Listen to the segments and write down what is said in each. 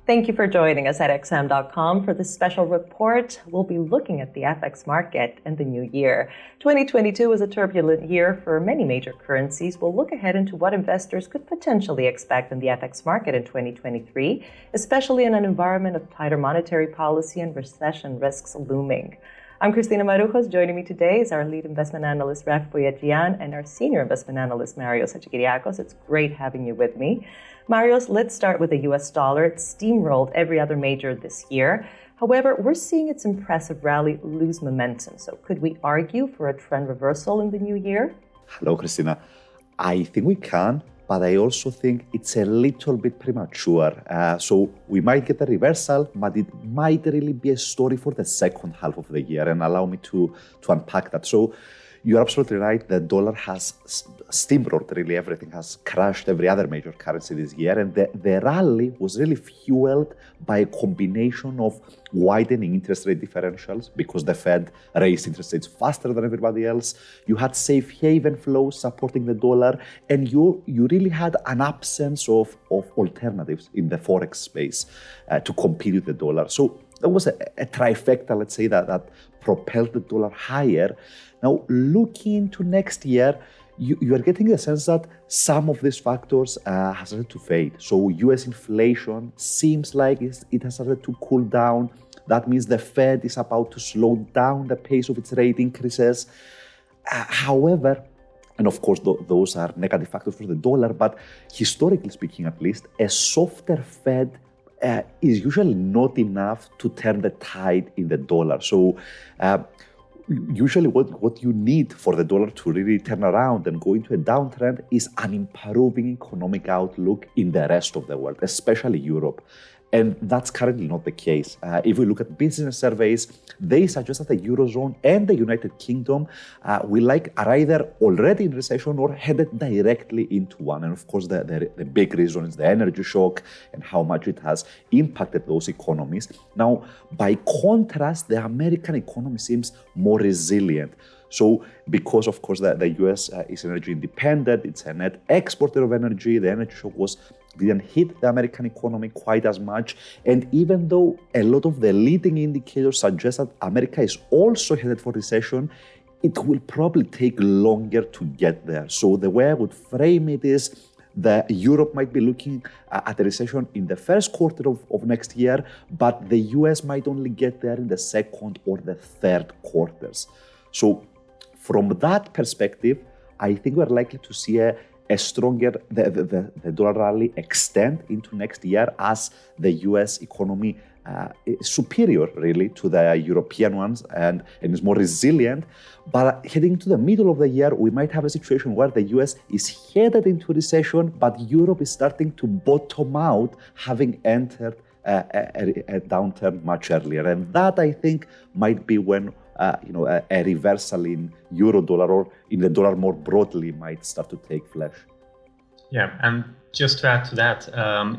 Thank you for joining us at XM.com for this special report. We'll be looking at the FX market and the new year. 2022 was a turbulent year for many major currencies. We'll look ahead into what investors could potentially expect in the FX market in 2023, especially in an environment of tighter monetary policy and recession risks looming. I'm Christina Marujos. Joining me today is our lead investment analyst, Raf Boyajian, and our senior investment analyst, Marios Hadjikyriacos. It's great having you with me. Marios, let's start with the US dollar. It steamrolled every other major this year. However, we're seeing its impressive rally lose momentum. So could we argue for a trend reversal in the new year? Hello, Christina. I think we can, but I also think it's a little bit premature. So we might get a reversal, but it might really be a story for the second half of the year. And allow me to unpack that. So you're absolutely right. The dollar has steamrolled, really. Everything has crashed every other major currency this year. And the rally was really fueled by a combination of widening interest rate differentials because the Fed raised interest rates faster than everybody else. You had safe haven flows supporting the dollar. And you really had an absence of alternatives in the Forex space to compete with the dollar. So there was a trifecta, let's say, that propelled the dollar higher. Now, looking into next year, you are getting the sense that some of these factors have started to fade. So US inflation seems like it has started to cool down. That means the Fed is about to slow down the pace of its rate increases. However, and of course, those are negative factors for the dollar, but historically speaking, at least, a softer Fed is usually not enough to turn the tide in the dollar. So usually what you need for the dollar to really turn around and go into a downtrend is an improving economic outlook in the rest of the world, especially Europe. And that's currently not the case. If we look at business surveys, they suggest that the Eurozone and the United Kingdom are either already in recession or headed directly into one. And of course, the big reason is the energy shock and how much it has impacted those economies. Now, by contrast, the American economy seems more resilient. So because, of course, the US is energy independent, it's a net exporter of energy, the energy shock didn't hit the American economy quite as much. And even though a lot of the leading indicators suggest that America is also headed for recession, it will probably take longer to get there. So the way I would frame it is that Europe might be looking at a recession in the first quarter of next year, but the US might only get there in the second or the third quarters. So from that perspective, I think we're likely to see a stronger, the dollar rally extend into next year as the US economy is superior really to the European ones and is more resilient. But heading to the middle of the year, we might have a situation where the US is headed into recession, but Europe is starting to bottom out, having entered a downturn much earlier. And that, I think, might be when a reversal in euro dollar or in the dollar more broadly might start to take flesh. Yeah, and just to add to that,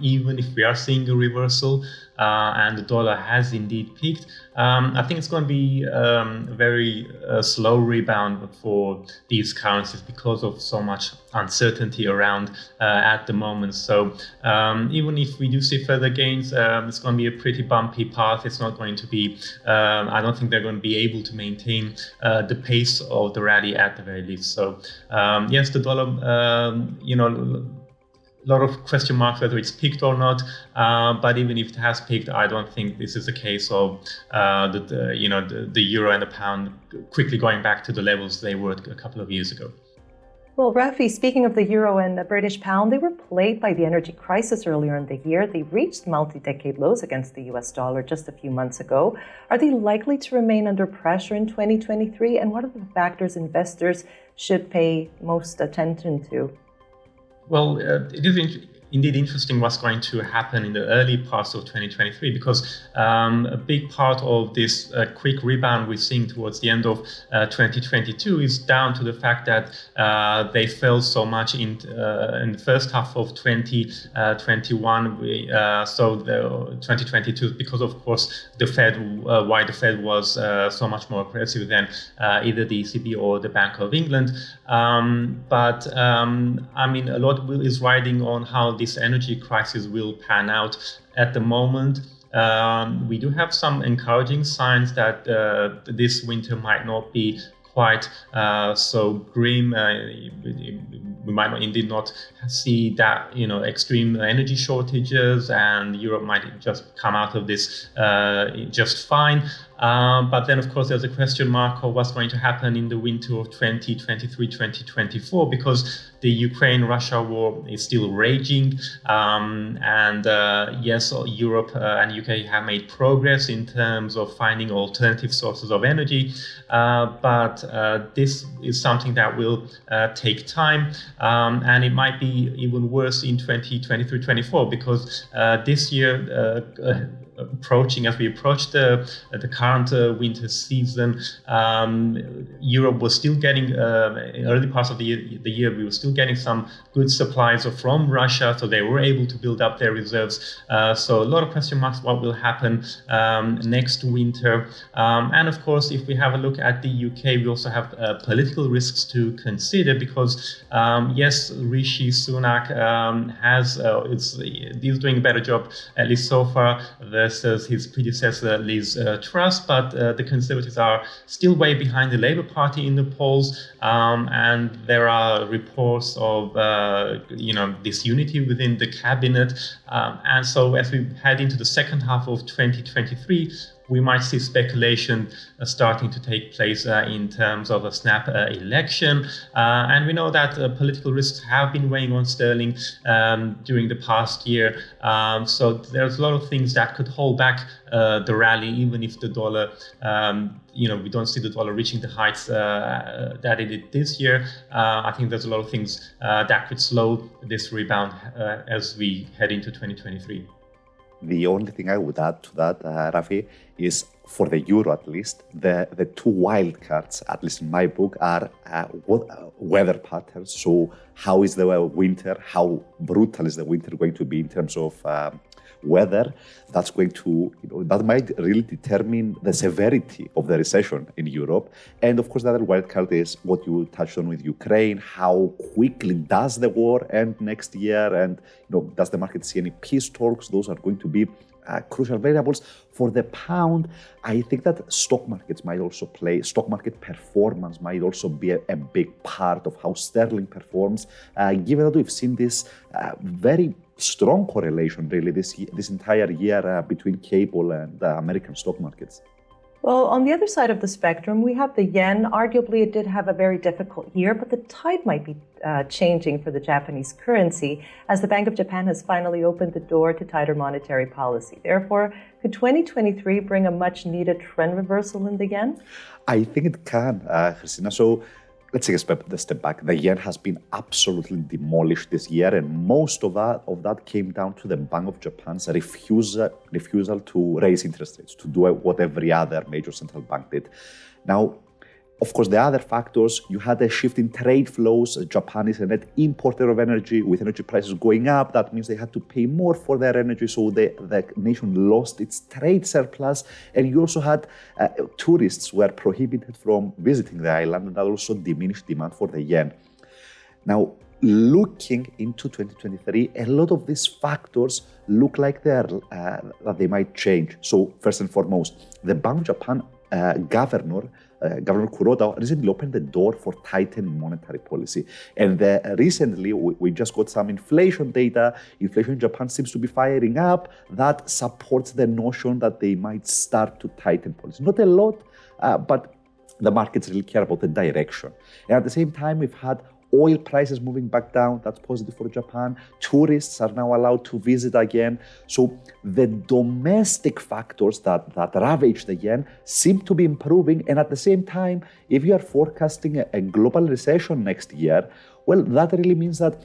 even if we are seeing a reversal and the dollar has indeed peaked, I think it's going to be a very slow rebound for these currencies because of so much uncertainty around at the moment. So even if we do see further gains, it's going to be a pretty bumpy path. It's not going to be, I don't think they're going to be able to maintain the pace of the rally at the very least. So yes, the dollar, a lot of question marks whether it's peaked or not, but even if it has peaked, I don't think this is a case of the euro and the pound quickly going back to the levels they were a couple of years ago. Well, Rafi, speaking of the euro and the British pound, they were plagued by the energy crisis earlier in the year. They reached multi-decade lows against the US dollar just a few months ago. Are they likely to remain under pressure in 2023? And what are the factors investors should pay most attention to? Well, it is indeed interesting what's going to happen in the early parts of 2023, because a big part of this quick rebound we're seeing towards the end of 2022 is down to the fact that they fell so much in the first half of 2021. So the 2022, because of course the Fed, why the Fed was so much more aggressive than either the ECB or the Bank of England. I mean, a lot is riding on how this energy crisis will pan out. At the moment, we do have some encouraging signs that this winter might not be quite so grim. We might indeed not see that, extreme energy shortages, and Europe might just come out of this just fine. But then, of course, there's a question mark of what's going to happen in the winter of 2023-2024, because the Ukraine-Russia war is still raging. Yes, Europe and UK have made progress in terms of finding alternative sources of energy. But this is something that will take time. And it might be even worse in 2023-24, because this year, as we approach the current winter season, Europe was still getting, in early parts of the year, we were still getting some good supplies from Russia, so they were able to build up their reserves. So a lot of question marks what will happen next winter. And of course, if we have a look at the UK, we also have political risks to consider, because yes, Rishi Sunak he's doing a better job, at least so far, versus his predecessor Liz Truss, but the Conservatives are still way behind the Labour Party in the polls, and there are reports of disunity within the cabinet, and so as we head into the second half of 2023, we might see speculation starting to take place in terms of a snap election. And we know that political risks have been weighing on sterling during the past year. So there's a lot of things that could hold back the rally, even if the dollar, we don't see the dollar reaching the heights that it did this year. I think there's a lot of things that could slow this rebound as we head into 2023. The only thing I would add to that, Rafi, is for the euro at least, the two wild cards, at least in my book, are weather patterns. So how is the winter, how brutal is the winter going to be in terms of weather? That's going to, that might really determine the severity of the recession in Europe. And of course, the other wild card is what you touched on with Ukraine. How quickly does the war end next year? And does the market see any peace talks? Those are going to be crucial variables. For the pound, I think that stock market performance might also be a big part of how sterling performs, given that we've seen this very strong correlation really this entire year between cable and American stock markets. Well, on the other side of the spectrum, we have the yen. Arguably, it did have a very difficult year, but the tide might be changing for the Japanese currency, as the Bank of Japan has finally opened the door to tighter monetary policy. Therefore, could 2023 bring a much-needed trend reversal in the yen? I think it can, Christina. So let's take a step back. The yen has been absolutely demolished this year, and most of that came down to the Bank of Japan's refusal to raise interest rates, to do what every other major central bank did. Now, of course, the other factors, you had a shift in trade flows. Japan is a net importer of energy. With energy prices going up, that means they had to pay more for their energy, so the nation lost its trade surplus. And you also had tourists were prohibited from visiting the island, and that also diminished demand for the yen. Now, looking into 2023, a lot of these factors look like that they might change. So first and foremost, the Bank of Japan Governor Kuroda recently opened the door for tightening monetary policy. And recently, we just got some inflation data. Inflation in Japan seems to be firing up. That supports the notion that they might start to tighten policy. Not a lot, but the markets really care about the direction. And at the same time, we've had oil prices moving back down. That's positive for Japan. Tourists are now allowed to visit again. So the domestic factors that ravage the yen seem to be improving. And at the same time, if you are forecasting a global recession next year, well, that really means that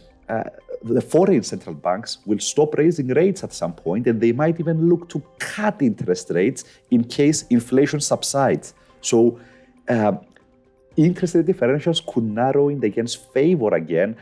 the foreign central banks will stop raising rates at some point, and they might even look to cut interest rates in case inflation subsides. So interest rate differentials could narrow in the yen's favor again,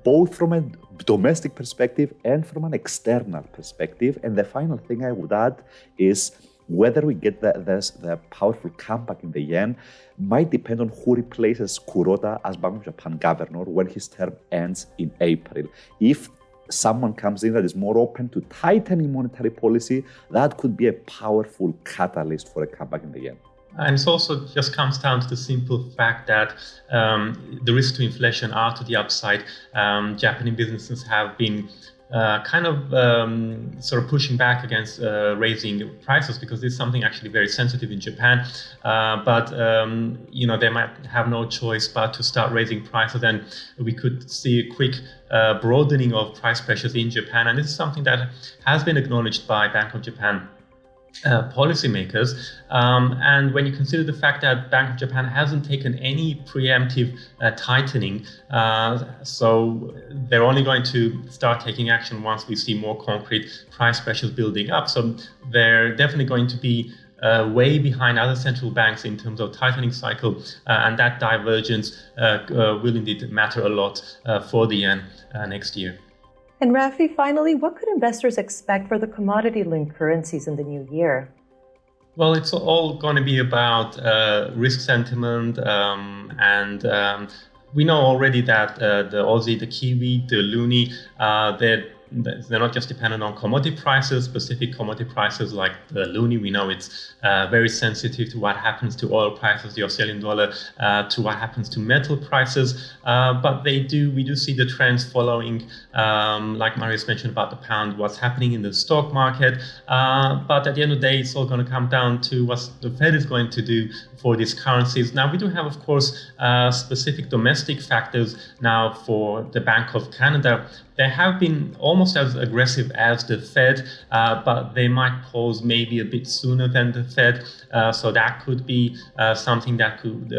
both from a domestic perspective and from an external perspective. And the final thing I would add is whether we get the powerful comeback in the yen might depend on who replaces Kuroda as Bank of Japan governor when his term ends in April. If someone comes in that is more open to tightening monetary policy, that could be a powerful catalyst for a comeback in the yen. And it also just comes down to the simple fact that the risks to inflation are to the upside. Japanese businesses have been sort of pushing back against raising prices, because this is something actually very sensitive in Japan. But they might have no choice but to start raising prices, and we could see a quick broadening of price pressures in Japan. And this is something that has been acknowledged by Bank of Japan policymakers, and when you consider the fact that Bank of Japan hasn't taken any preemptive tightening, so they're only going to start taking action once we see more concrete price pressures building up. So they're definitely going to be way behind other central banks in terms of tightening cycle, and that divergence will indeed matter a lot for the yen next year. And Rafi, finally, what could investors expect for the commodity-linked currencies in the new year? Well, it's all going to be about risk sentiment, and we know already that the Aussie, the Kiwi, the Loonie, they're not just dependent on commodity prices, specific commodity prices like the Loonie. We know it's very sensitive to what happens to oil prices, the Australian dollar, to what happens to metal prices. But we do see the trends following, like Marius mentioned about the pound, what's happening in the stock market. But at the end of the day, it's all going to come down to what the Fed is going to do for these currencies. Now, we do have, of course, specific domestic factors now for the Bank of Canada. They have been almost as aggressive as the Fed, but they might pause maybe a bit sooner than the Fed. So that could be something that could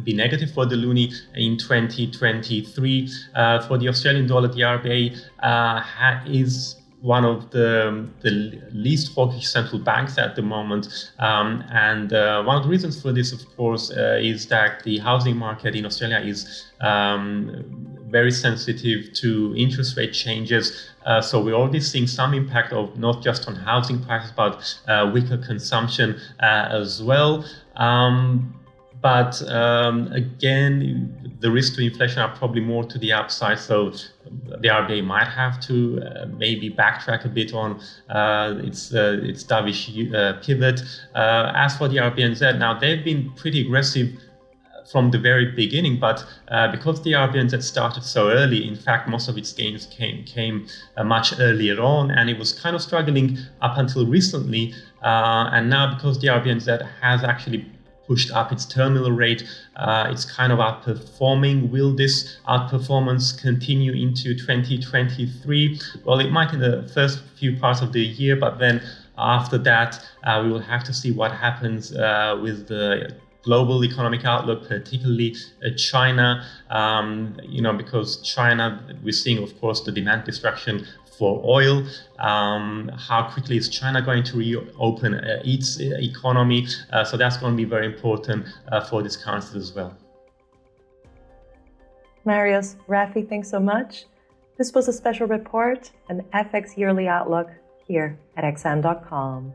be negative for the Loonie in 2023. For the Australian dollar, the RBA is one of the least hawkish central banks at the moment. And one of the reasons for this, of course, is that the housing market in Australia is very sensitive to interest rate changes. So we're already seeing some impact of not just on housing prices, but weaker consumption as well. But again, the risk to inflation are probably more to the upside. So the RBA might have to maybe backtrack a bit on its dovish pivot. As for the RBNZ, now they've been pretty aggressive from the very beginning, but because the RBNZ started so early, in fact, most of its gains came much earlier on, and it was kind of struggling up until recently. And now, because the RBNZ has actually pushed up its terminal rate, it's kind of outperforming. Will this outperformance continue into 2023? Well, it might in the first few parts of the year, but then after that, we will have to see what happens with the global economic outlook, particularly China, because China, we're seeing, of course, the demand destruction for oil. How quickly is China going to reopen its economy? So that's going to be very important for these currencies as well. Marius, Rafi, thanks so much. This was a special report, an FX Yearly Outlook here at XM.com.